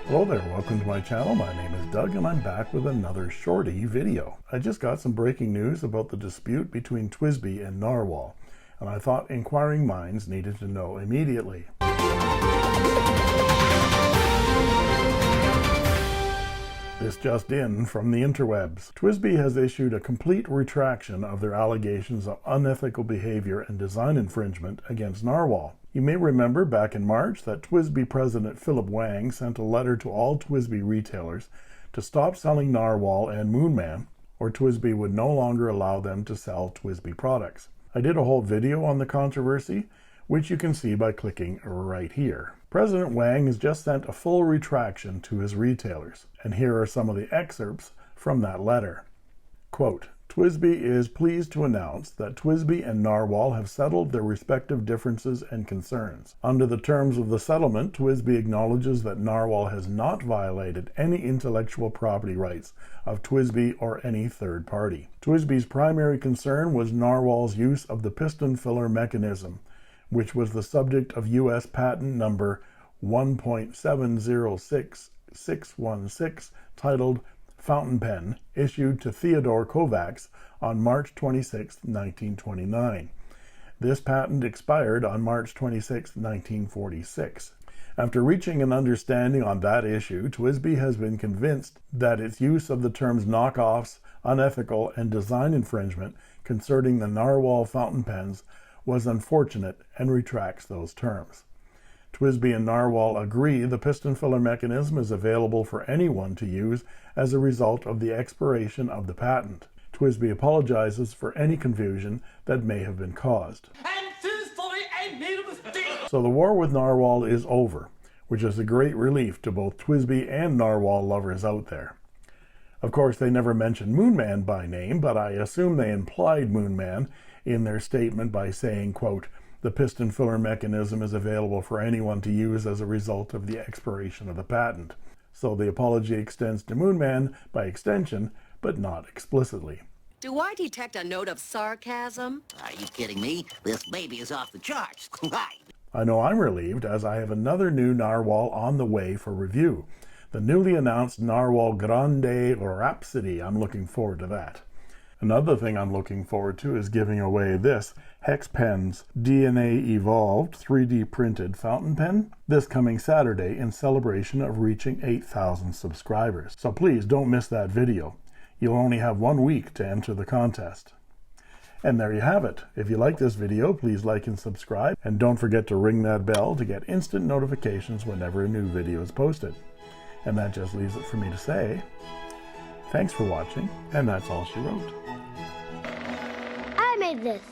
Hello there, welcome to my channel. My name is Doug and I'm back with another shorty video. I just got some breaking news about the dispute between TWSBI and NARHWAL, and I thought inquiring minds needed to know immediately. This just in from the interwebs. TWSBI has issued a complete retraction of their allegations of unethical behavior and design infringement against NARHWAL. You may remember back in March that TWSBI President Philip Wang sent a letter to all TWSBI retailers to stop selling NARHWAL and Moonman, or TWSBI would no longer allow them to sell TWSBI products. I did a whole video on the controversy, which you can see by clicking right here. President Wang has just sent a full retraction to his retailers, and here are some of the excerpts from that letter. Quote, TWSBI is pleased to announce that TWSBI and NARHWAL have settled their respective differences and concerns. Under the terms of the settlement, TWSBI acknowledges that NARHWAL has not violated any intellectual property rights of TWSBI or any third party. TWSBI's primary concern was NARHWAL's use of the piston filler mechanism, which was the subject of U.S. patent number 1.706616, titled Fountain Pen, issued to Theodore Kovacs on March 26, 1929. This patent expired on March 26, 1946. After reaching an understanding on that issue, TWSBI has been convinced that its use of the terms knockoffs, unethical, and design infringement concerning the NARHWAL fountain pens was unfortunate and retracts those terms. TWSBI and NARHWAL agree the piston filler mechanism is available for anyone to use as a result of the expiration of the patent. TWSBI apologizes for any confusion that may have been caused. And truthfully, I made a mistake. So the war with NARHWAL is over, which is a great relief to both TWSBI and NARHWAL lovers out there. Of course, they never mentioned Moonman by name, but I assume they implied Moonman in their statement by saying, quote, the piston filler mechanism is available for anyone to use as a result of the expiration of the patent. So the apology extends to Moonman by extension, but not explicitly. Do I detect a note of sarcasm? Are you kidding me? This baby is off the charts. I know I'm relieved, as I have another new NARHWAL on the way for review. The newly announced NARHWAL Grande Rhapsody. I'm looking forward to that. Another thing I'm looking forward to is giving away this Hex Pen's DNA Evolved 3D printed fountain pen this coming Saturday in celebration of reaching 8,000 subscribers. So please don't miss that video. You'll only have 1 week to enter the contest. And there you have it. If you like this video, please like and subscribe, and don't forget to ring that bell to get instant notifications whenever a new video is posted. And that just leaves it for me to say, thanks for watching, and that's all she wrote. I made this.